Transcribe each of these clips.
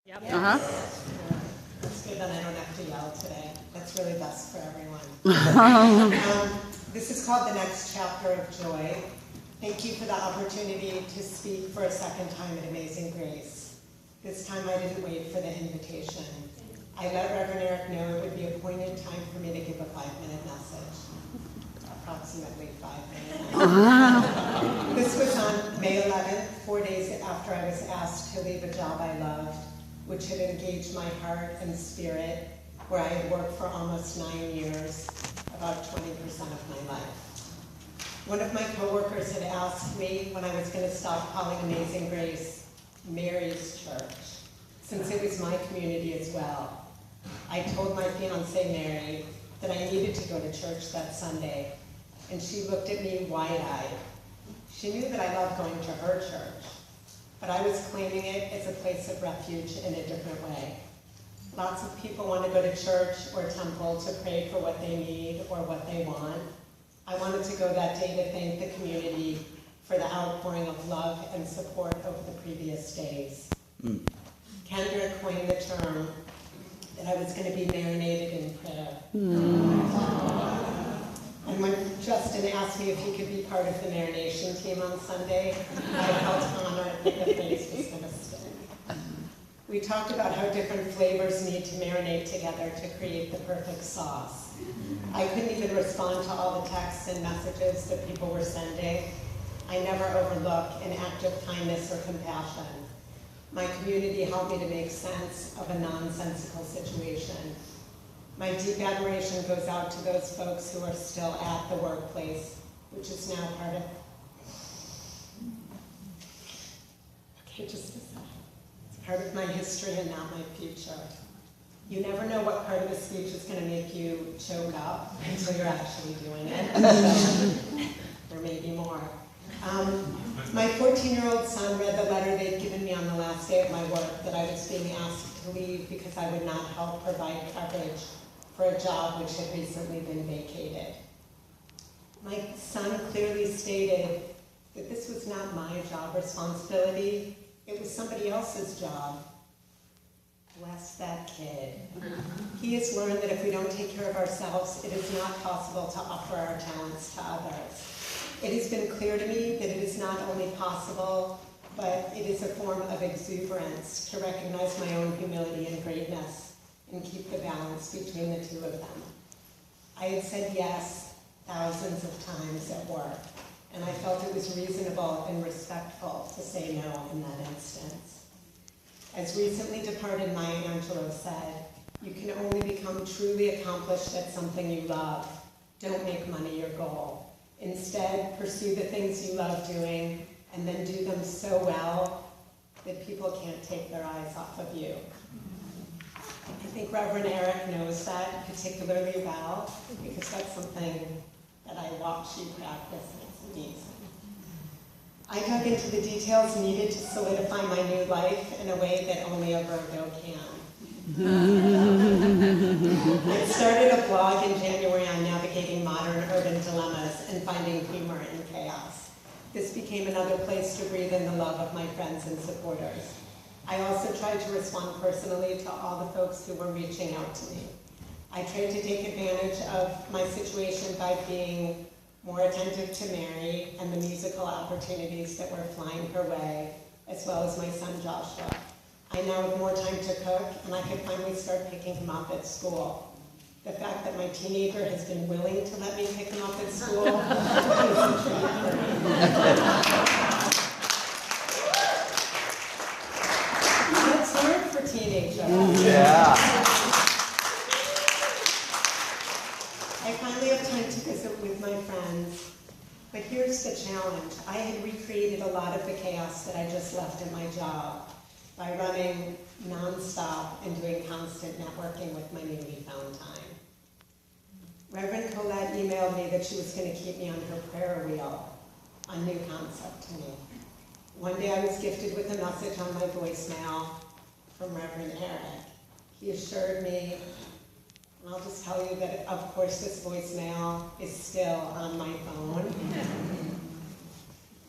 Yep. That's good that I don't have to yell today. That's really best for everyone. This is called The Next Chapter of Joy. Thank you for the opportunity to speak for a second time at Amazing Grace. This time I didn't wait for the invitation. I let Reverend Eric know it would be a poignant time for me to give a 5-minute message. Approximately 5 minutes. This was on May 11th, 4 days after I was asked to leave a job I loved, which had engaged my heart and spirit, where I had worked for almost 9 years, about 20% of my life. One of my coworkers had asked me when I was going to stop calling Amazing Grace Mary's church, since it was my community as well. I told my fiancée Mary that I needed to go to church that Sunday, and she looked at me wide-eyed. She knew that I loved going to her church, but I was claiming it as a place of refuge in a different way. Lots of people want to go to church or temple to pray for what they need or what they want. I wanted to go that day to thank the community for the outpouring of love and support over the previous days. Kendra coined the term that I was going to be marinated in prayer. And when Justin asked me if he could be part of the marination team on Sunday, I felt honored that the phrase was going to stick. We talked about how different flavors need to marinate together to create the perfect sauce. I couldn't even respond to all the texts and messages that people were sending. I never overlook an act of kindness or compassion. My community helped me to make sense of a nonsensical situation. My deep admiration goes out to those folks who are still at the workplace, which is now part of... Okay, just a second. It's part of my history and not my future. You never know what part of a speech is going to make you choke up until you're actually doing it. So, there may be more. My 14-year-old son read the letter they'd given me on the last day of my work that I was being asked to leave because I would not help provide coverage for a job which had recently been vacated. My son clearly stated that this was not my job responsibility, it was somebody else's job. Bless that kid. He has learned that if we don't take care of ourselves, it is not possible to offer our talents to others. It has been clear to me that it is not only possible, but it is a form of exuberance to recognize my own humility and greatness and keep the balance between the two of them. I had said yes thousands of times at work, and I felt it was reasonable and respectful to say no in that instance. As recently departed Maya Angelou said, you can only become truly accomplished at something you love. Don't make money your goal. Instead, pursue the things you love doing, and then do them so well that people can't take their eyes off of you. I think Reverend Eric knows that particularly well, because that's something that I watch you practice, and it's amazing. I dug into the details needed to solidify my new life in a way that only a Virgo can. I started a blog in January on navigating modern urban dilemmas and finding humor in chaos. This became another place to breathe in the love of my friends and supporters. I also tried to respond personally to all the folks who were reaching out to me. I tried to take advantage of my situation by being more attentive to Mary and the musical opportunities that were flying her way, as well as my son Joshua. I now have more time to cook, and I could finally start picking him up at school. The fact that my teenager has been willing to let me pick him up at school is a treat for me. That's hard for teenagers. Yeah. I finally have time to visit with my friends, but here's the challenge. I had recreated a lot of the chaos that I just left in my job by running nonstop and doing constant networking with my newly found time. Reverend Colette emailed me that she was going to keep me on her prayer wheel, a new concept to me. One day I was gifted with a message on my voicemail from Reverend Eric. He assured me, and I'll just tell you that, of course, this voicemail is still on my phone.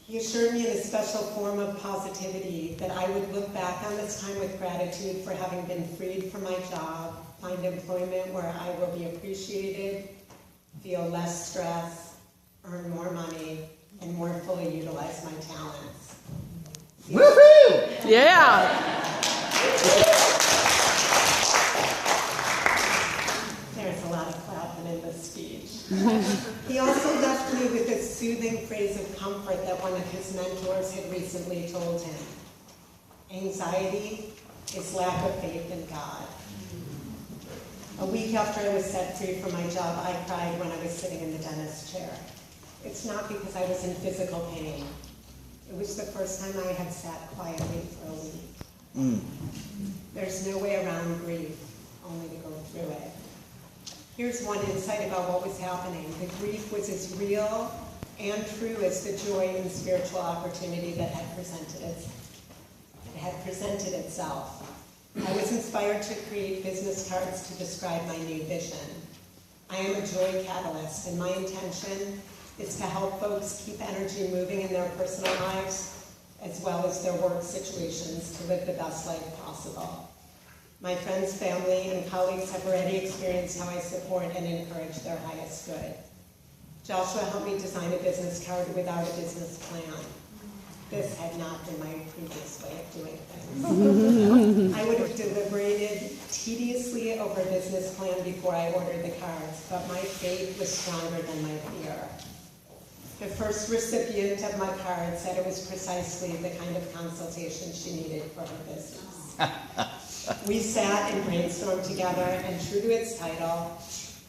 He assured me in a special form of positivity that I would look back on this time with gratitude for having been freed from my job, find employment where I will be appreciated, feel less stress, earn more money, and more fully utilize my talents. Woohoo! Yeah! There's a lot of clapping in this speech. He also left me with a soothing phrase of comfort that one of his mentors had recently told him. Anxiety is lack of faith in God. A week after I was set free from my job, I cried when I was sitting in the dentist's chair. It's not because I was in physical pain. It was the first time I had sat quietly for a week. There's no way around grief, only to go through it. Here's one insight about what was happening. The grief was as real and true as the joy and spiritual opportunity that had presented itself. I was inspired to create business cards to describe my new vision. I am a joy catalyst, and my intention is to help folks keep energy moving in their personal lives, as well as their work situations, to live the best life possible. My friends, family, and colleagues have already experienced how I support and encourage their highest good. Joshua helped me design a business card without a business plan. This had not been my previous way of doing things. I would have deliberated tediously over a business plan before I ordered the cards, but my faith was stronger than my fear. The first recipient of my card said it was precisely the kind of consultation she needed for her business. We sat and brainstormed together, and true to its title,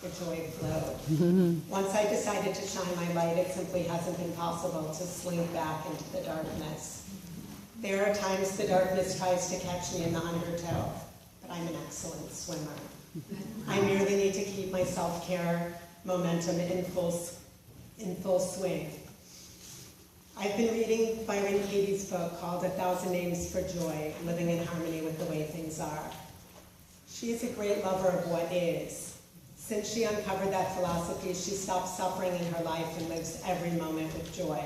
the joy flowed. Once I decided to shine my light, it simply hasn't been possible to slink back into the darkness. There are times the darkness tries to catch me in the undertow, but I'm an excellent swimmer. I merely need to keep my self-care momentum in full swing. I've been reading Byron Katie's book called 1,000 Names for Joy, Living in Harmony with the Way Things Are. She is a great lover of what is. Since she uncovered that philosophy, she stopped suffering in her life and lives every moment with joy.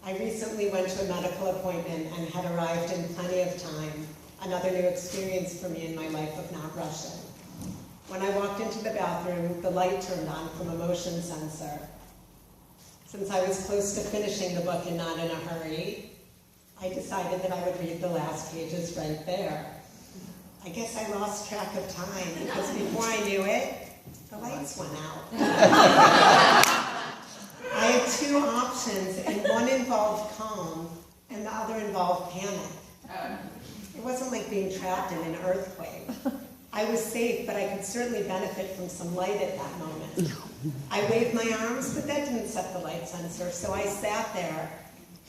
I recently went to a medical appointment and had arrived in plenty of time, another new experience for me in my life of not rushing. When I walked into the bathroom, the light turned on from a motion sensor. Since I was close to finishing the book and not in a hurry, I decided that I would read the last pages right there. I guess I lost track of time because before I knew it, the lights went out. I had two options, and one involved calm and the other involved panic. It wasn't like being trapped in an earthquake. I was safe, but I could certainly benefit from some light at that moment. I waved my arms, but that didn't set the light sensor, so I sat there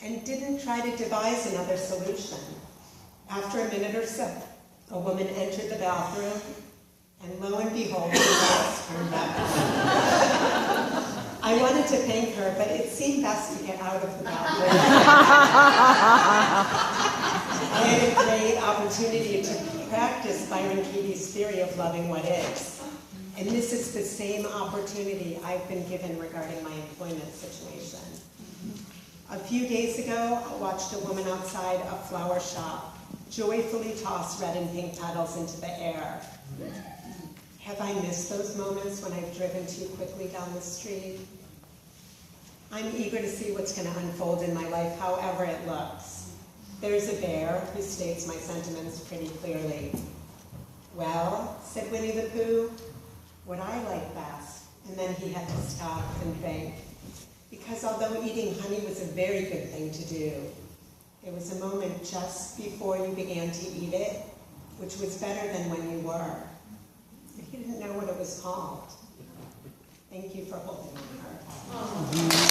and didn't try to devise another solution. After a minute or so, a woman entered the bathroom, and lo and behold, the lights turned back on. I wanted to thank her, but it seemed best to get out of the bathroom. I had a great opportunity to practice Byron Katie's theory of loving what is. And this is the same opportunity I've been given regarding my employment situation. A few days ago, I watched a woman outside a flower shop joyfully toss red and pink petals into the air. Have I missed those moments when I've driven too quickly down the street? I'm eager to see what's going to unfold in my life, however it looks. There's a bear who states my sentiments pretty clearly. Well, said Winnie the Pooh, what I like best. And then he had to stop and think. Because although eating honey was a very good thing to do, it was a moment just before you began to eat it, which was better than when you were. He didn't know what it was called. Thank you for holding my heart.